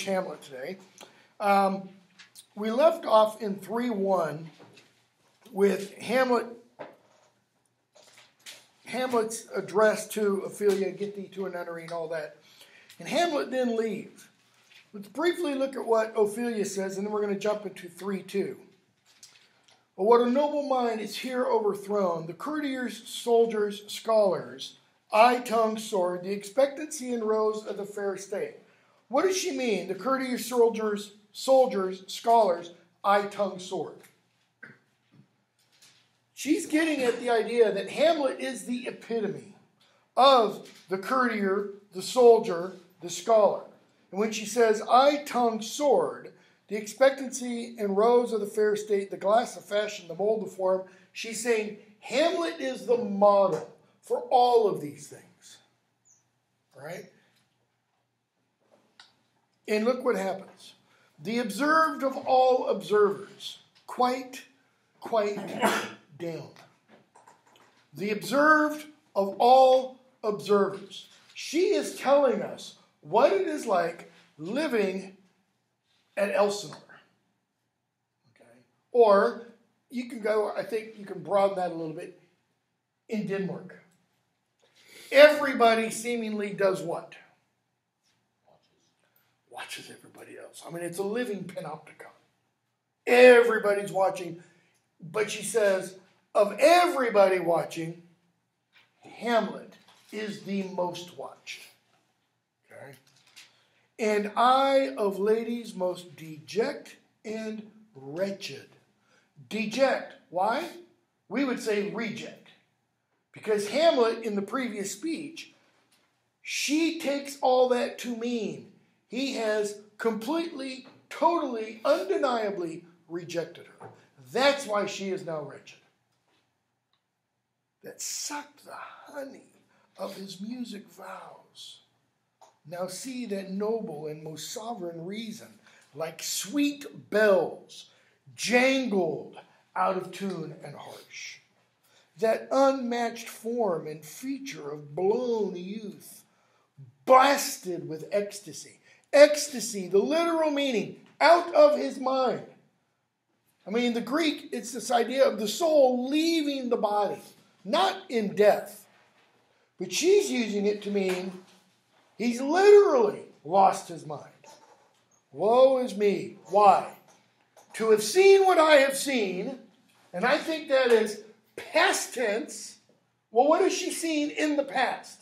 approach Hamlet today. We left off in 3:1 with Hamlet's address to Ophelia, get thee to a nunnery and all that. And Hamlet then leaves. Let's briefly look at what Ophelia says, and then we're going to jump into 3:2. But what a noble mind is here overthrown, the courtiers, soldiers, scholars, eye-tongue, sword, the expectancy and rose of the fair state. What does she mean? The courtiers, soldiers, scholars, eye-tongue, sword. She's getting at the idea that Hamlet is the epitome of the courtier, the soldier, the scholar. And when she says eye-tongue, sword, the expectancy and rose of the fair state, the glass of fashion, the mold of form, she's saying Hamlet is the model for all of these things. All right? And look what happens. The observed of all observers, quite down. The observed of all observers. She is telling us what it is like living at Elsinore. Okay? Or you can go, I think you can broaden that a little bit, in Denmark. Everybody seemingly does what? Watches everybody else. I mean, it's a living panopticon. Everybody's watching. But she says, of everybody watching, Hamlet is the most watched. Okay? And I of ladies most deject and wretched. Deject. Why? We would say reject. Because Hamlet, in the previous speech, she takes all that to mean he has completely, totally, undeniably rejected her. That's why she is now wretched. That sucked the honey of his music vows. Now see that noble and most sovereign reason, like sweet bells, jangled out of tune and harsh. That unmatched form and feature of blown youth, blasted with ecstasy. Ecstasy, the literal meaning, out of his mind. I mean, in the Greek, it's this idea of the soul leaving the body, not in death. But she's using it to mean he's literally lost his mind. Woe is me. Why? To have seen what I have seen, and I think that is past tense. Well, what has she seen in the past?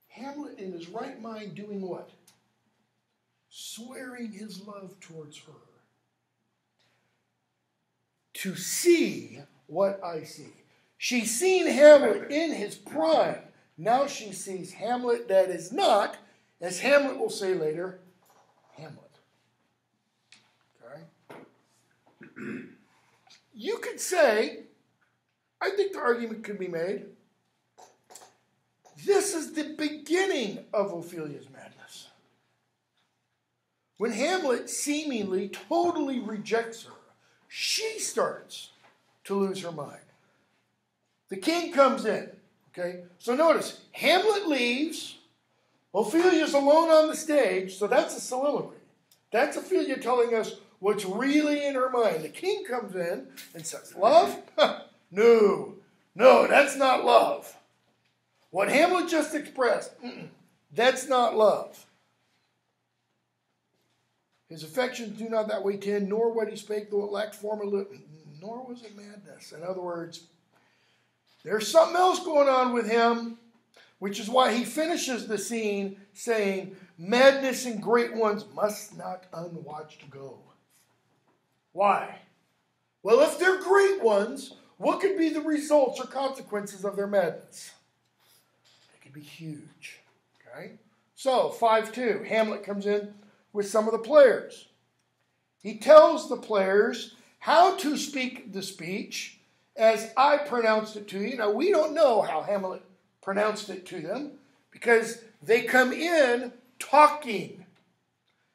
Hamlet in his right mind doing what? Swearing his love towards her. To see what I see. She's seen Hamlet in his prime. Now she sees Hamlet that is not, as Hamlet will say later, Hamlet. Okay? You could say, I think the argument could be made, this is the beginning of Ophelia's madness. When Hamlet seemingly totally rejects her, she starts to lose her mind. The king comes in. Okay? So notice, Hamlet leaves. Ophelia's alone on the stage, so that's a soliloquy. That's Ophelia telling us what's really in her mind. The king comes in and says, love? No, that's not love. What Hamlet just expressed, that's not love. His affections do not that way tend, nor what he spake, though it lacked form or lip, nor was it madness. In other words, there's something else going on with him, which is why he finishes the scene saying, madness and great ones must not unwatched go. Why? Well, if they're great ones, what could be the results or consequences of their madness? They could be huge. Okay? So, 5-2, Hamlet comes in with some of the players. He tells the players how to speak the speech as I pronounced it to you. Now, we don't know how Hamlet pronounced it to them because they come in talking.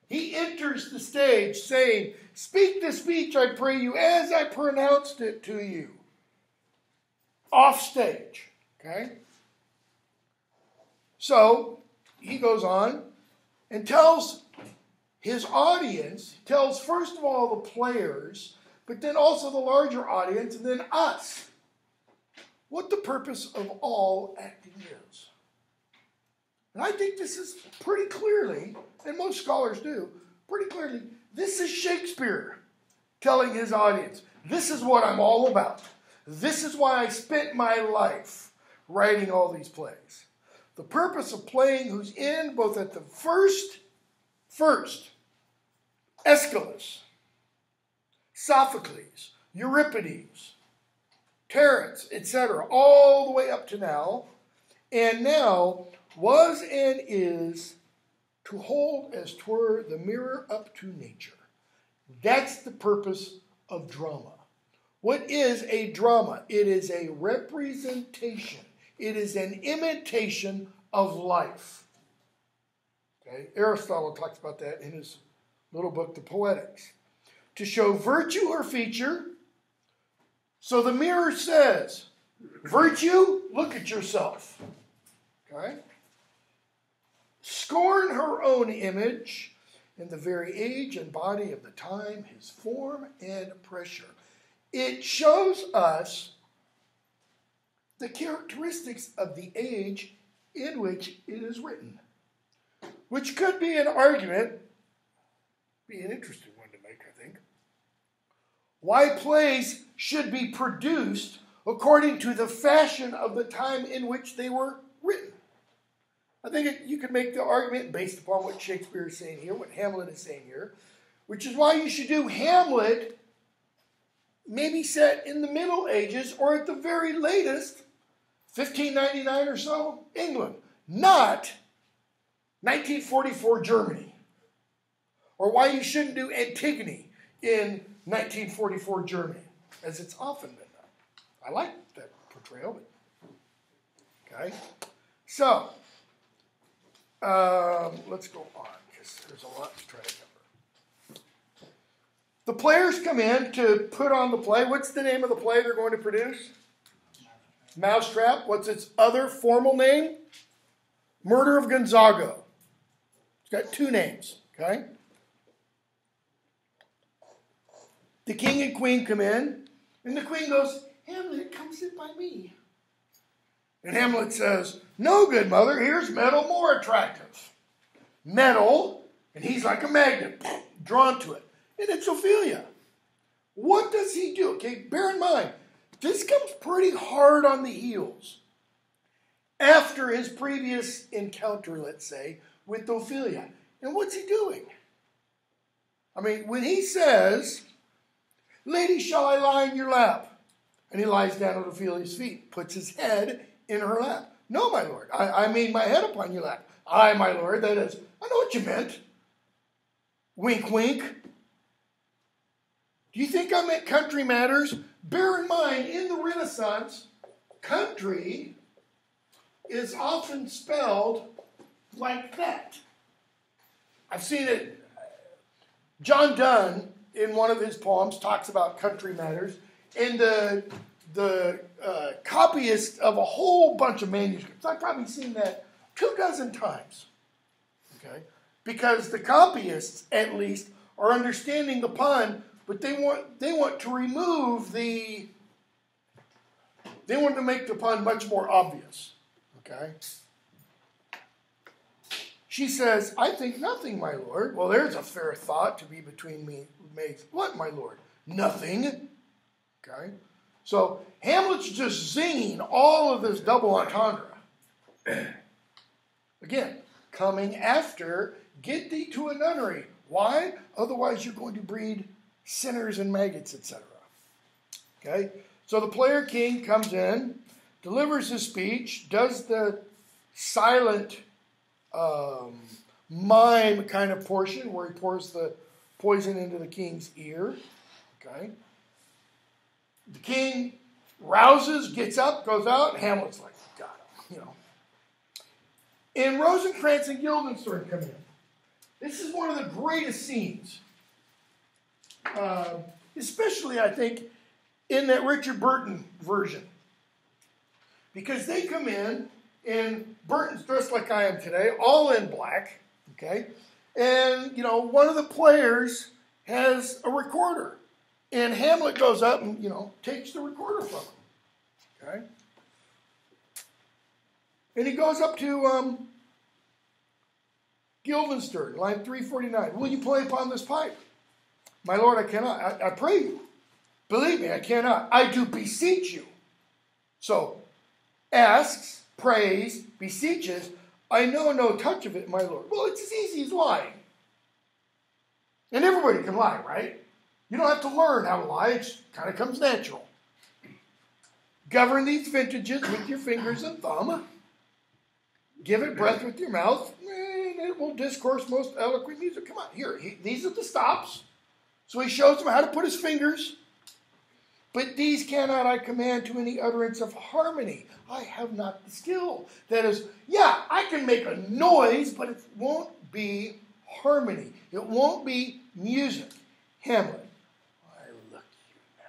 He enters the stage saying, speak the speech, I pray you, as I pronounced it to you. Off stage. Okay? So, he goes on. and tells his audience, tells first of all the players, but then also the larger audience, and then us, what the purpose of all acting is. And I think this is pretty clearly, and most scholars do, pretty clearly, this is Shakespeare telling his audience, this is what I'm all about. This is why I spent my life writing all these plays. The purpose of playing who's in both at the first, Aeschylus, Sophocles, Euripides, Terence, etc., all the way up to now, and now was and is to hold as 'twere the mirror up to nature. That's the purpose of drama. What is a drama? It is a representation. It is an imitation of life. Okay? Aristotle talks about that in his little book, The Poetics. To show virtue or feature, so the mirror says, virtue, look at yourself. Okay? Scorn her own image in the very age and body of the time, his form and pressure. It shows us the characteristics of the age in which it is written, which could be an argument, be an interesting one to make, I think, why plays should be produced according to the fashion of the time in which they were written. I think you could make the argument based upon what Shakespeare is saying here, what Hamlet is saying here, which is why you should do Hamlet maybe set in the Middle Ages or at the very latest, 1599 or so, England, not 1944 Germany. Or why you shouldn't do Antigone in 1944 Germany, as it's often been done. I like that portrayal, but okay. So, let's go on, because there's a lot to try to cover. The players come in to put on the play. What's the name of the play they're going to produce? Mousetrap. What's its other formal name? Murder of Gonzago. It's got two names, okay? The king and queen come in, and the queen goes, Hamlet, come sit by me. And Hamlet says, no, good mother, here's metal more attractive. Metal, and he's like a magnet, drawn to it. And it's Ophelia. What does he do? Okay, bear in mind, this comes pretty hard on the heels after his previous encounter, let's say, with Ophelia. And what's he doing? I mean, when he says, lady, shall I lie in your lap? And he lies down at Ophelia's feet, puts his head in her lap. No, my lord, I mean my head upon your lap. Aye, my lord, that is, I know what you meant. Wink, wink. Do you think I meant country matters? Bear in mind, in the Renaissance, country is often spelled like that. I've seen it. John Donne, in one of his poems, talks about country matters, and the copyist of a whole bunch of manuscripts, I've probably seen that 24 times, okay? Because the copyists, at least, are understanding the pun, but they want to remove they want to make the pun much more obvious, okay? She says, I think nothing, my lord. Well, there's a fair thought to be between me. What, my lord? Nothing. Okay? So, Hamlet's just zinging all of this double entendre. Again, coming after, get thee to a nunnery. Why? Otherwise you're going to breed sinners and maggots, etc. Okay? So the player king comes in, delivers his speech, does the silent mime kind of portion where he pours the poison into the king's ear. Okay? The king rouses, gets up, goes out, and Hamlet's like, God, you know. And Rosencrantz and Guildenstern come in. This is one of the greatest scenes. Especially, I think, in that Richard Burton version. Because they come in, and Burton's dressed like I am today, all in black, Okay? And, one of the players has a recorder. And Hamlet goes up and, takes the recorder from him. Okay? And he goes up to Guildenstern, line 349. Will you play upon this pipe? My lord, I cannot. I pray you. Believe me, I cannot. I do beseech you. So, asks, prays, beseeches. I know no touch of it, my lord. Well, it's as easy as lying. And everybody can lie, right? You don't have to learn how to lie. It kind of comes natural. Govern these vintages with your fingers and thumb. Give it breath with your mouth. And it will discourse most eloquent music. Come on, here. These are the stops. So he shows them how to put his fingers. But these cannot I command to any utterance of harmony. I have not the skill. That is, yeah, I can make a noise, but it won't be harmony. It won't be music. Hamlet, I look at you now.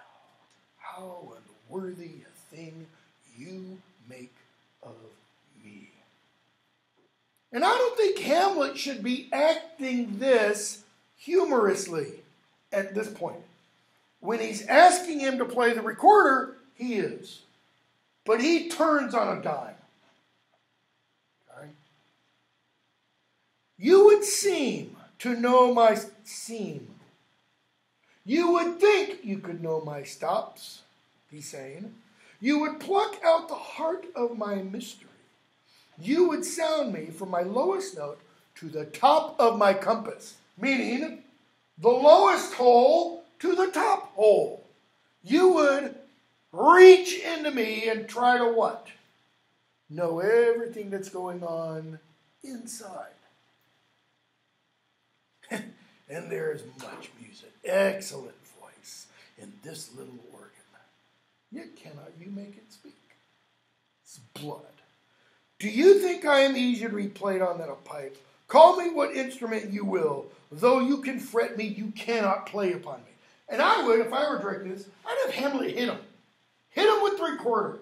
How unworthy a thing you make of me. And I don't think Hamlet should be acting this humorously at this point. When he's asking him to play the recorder, he is. But he turns on a dime. Okay? You would seem to know my seam. You would think you could know my stops, he's saying. You would pluck out the heart of my mystery. You would sound me from my lowest note to the top of my compass. Meaning, the lowest hole to the top hole. You would reach into me and try to what? Know everything that's going on inside. And there is much music, excellent voice in this little organ. Yet cannot you make it speak? It's blood. Do you think I am easier to be played on than a pipe? Call me what instrument you will. Though you can fret me, you cannot play upon me. And I would, if I were directing this, I'd have Hamlet hit him. Hit him with the recorder.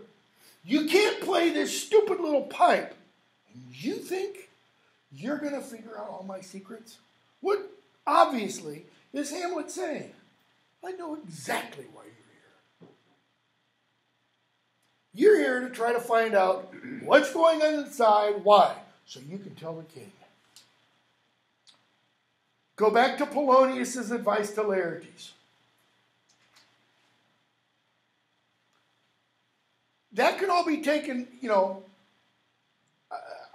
You can't play this stupid little pipe. And you think you're going to figure out all my secrets? What, obviously, is Hamlet saying? I know exactly why you're here. You're here to try to find out what's going on inside, why, so you can tell the king. Go back to Polonius's advice to Laertes. That can all be taken,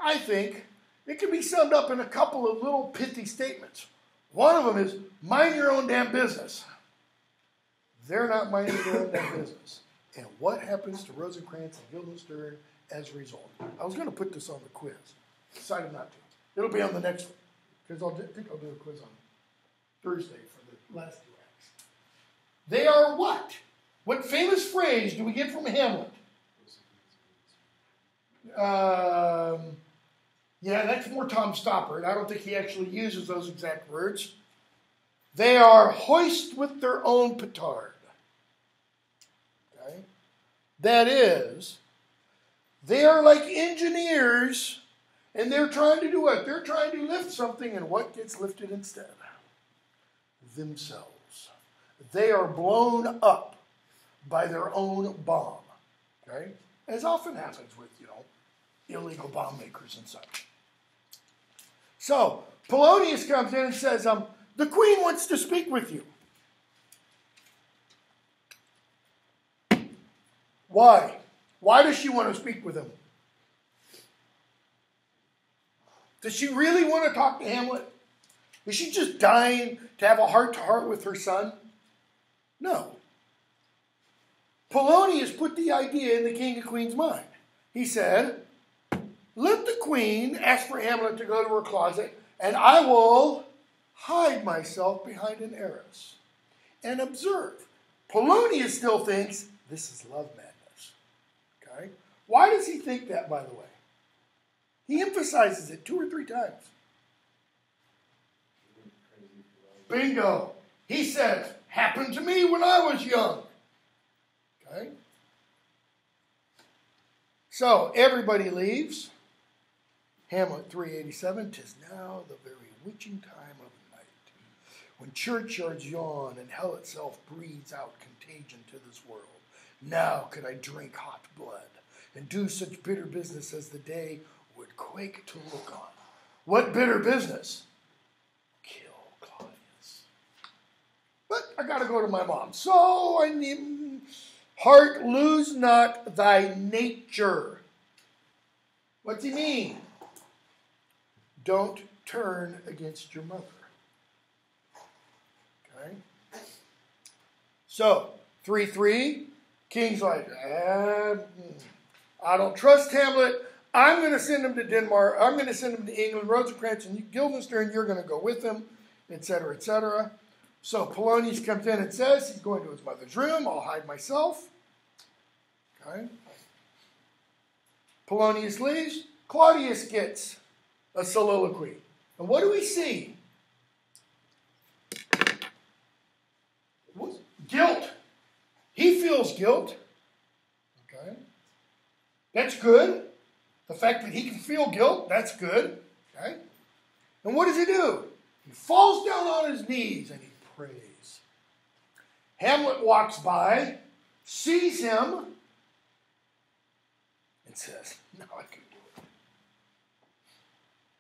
I think, it can be summed up in a couple of little pithy statements. One of them is, mind your own damn business. They're not minding their own damn business. And what happens to Rosencrantz and Guildenstern as a result? I was going to put this on the quiz. Decided not to. It'll be on the next one. Because I think I'll do a quiz on Thursday for the last two acts. They are what? What famous phrase do we get from Hamlet? Yeah, that's more Tom Stoppard. I don't think he actually uses those exact words. They are hoist with their own petard. Okay? That is, they are like engineers, and they're trying to do what? They're trying to lift something, and what gets lifted instead? Themselves. They are blown up by their own bomb. Okay? As often happens with, illegal bomb makers and such. So, Polonius comes in and says, the queen wants to speak with you. Why? Why does she want to speak with him? Does she really want to talk to Hamlet? Is she just dying to have a heart-to-heart with her son? No. Polonius put the idea in the king and queen's mind. He said, let the queen ask for Hamlet to go to her closet, and I will hide myself behind an arras and observe. Polonius still thinks this is love madness. Okay? Why does he think that, by the way? He emphasizes it 2 or 3 times. Bingo. He says, happened to me when I was young. Okay? So, everybody leaves. Hamlet 387, 'tis now the very witching time of night, when churchyards yawn and hell itself breathes out contagion to this world. Now could I drink hot blood and do such bitter business as the day would quake to look on. What bitter business? Kill Claudius. But I got to go to my mom. So I need, heart, lose not thy nature. What's he mean? Don't turn against your mother. Okay? So, 3-3, King's like, I don't trust Hamlet. I'm going to send him to Denmark. I'm going to send him to England. Rosencrantz and Guildenstern, you're going to go with him, etc., etc. So Polonius comes in and says he's going to his mother's room. I'll hide myself. Okay. Polonius leaves. Claudius gets a soliloquy. And what do we see? Guilt. He feels guilt. Okay. That's good. The fact that he can feel guilt, that's good. Okay? And what does he do? He falls down on his knees and he prays. Hamlet walks by, sees him, and says, "No, I can do it.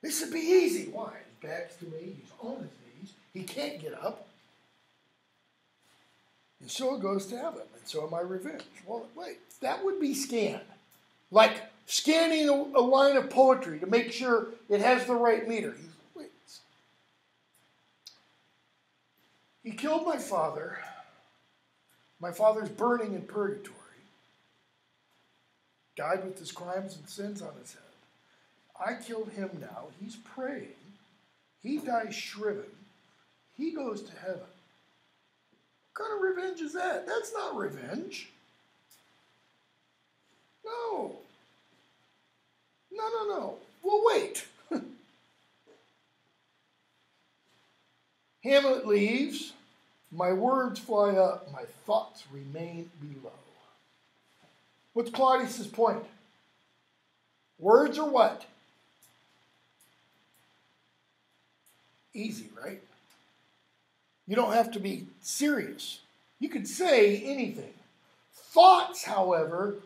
This would be easy." Why? His back's to me, he's on his knees, he can't get up. And so it goes to heaven, and so am I revenged. Well, wait, that would be scanned. Like scanning a line of poetry to make sure it has the right meter. Wait. He killed my father. My father's burning in purgatory. Died with his crimes and sins on his head. I killed him now. He's praying. He dies shriven. He goes to heaven. What kind of revenge is that? That's not revenge. No. No. Well, wait. Hamlet leaves. My words fly up. My thoughts remain below. What's Claudius's point? Words are what? Easy, right? You don't have to be serious. You could say anything. Thoughts, however,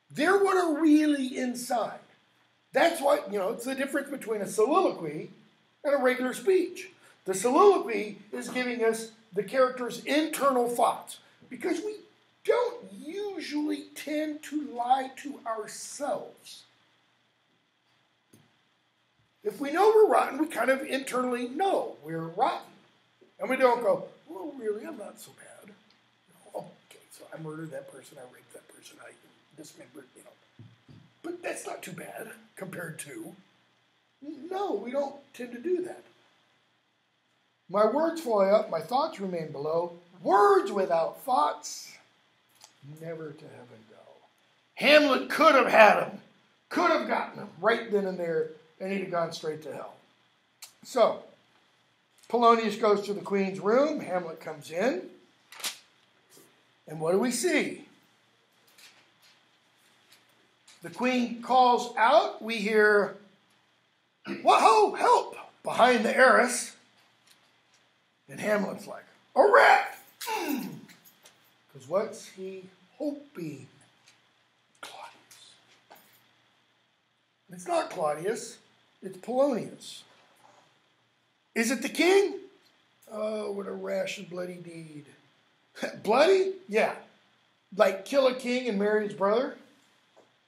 they're what are really inside. That's why, it's the difference between a soliloquy and a regular speech. The soliloquy is giving us the character's internal thoughts because we don't usually tend to lie to ourselves. If we know we're rotten, we kind of internally know we're rotten. And we don't go, well, really, I'm not so bad. Okay, so I murdered that person, I raped that person, I dismembered, But that's not too bad compared to. No, we don't tend to do that. My words fly up, my thoughts remain below. Words without thoughts, never to heaven go. Hamlet could have had him, could have gotten him right then and there, and he'd have gone straight to hell. So, Polonius goes to the queen's room. Hamlet comes in. And what do we see? The queen calls out. We hear, "Whoa, help!" behind the arras. And Hamlet's like, "A rat!" Because what's he hoping? Claudius. It's not Claudius. It's Polonius. Is it the king? Oh, what a rash and bloody deed. Bloody? Yeah. Like kill a king and marry his brother?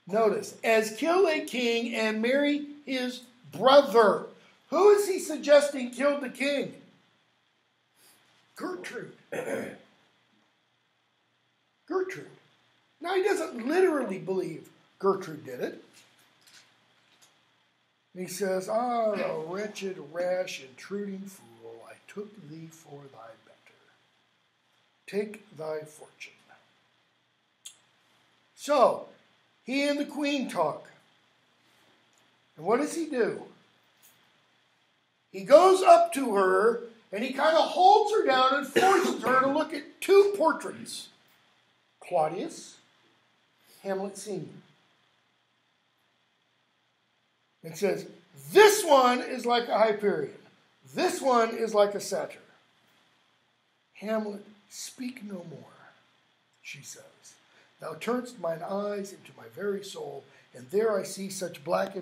Notice, as kill a king and marry his brother. Who is he suggesting killed the king? Gertrude. Gertrude. Now, he doesn't literally believe Gertrude did it. He says, thou wretched, rash, intruding fool, I took thee for thy better. Take thy fortune. So, he and the queen talk. And what does he do? He goes up to her, and he kind of holds her down and forces her to look at two portraits. Claudius, Hamlet Sr. and says, this one is like a Hyperion. This one is like a satyr. Hamlet, speak no more, she says. Thou turnest mine eyes into my very soul, and there I see such black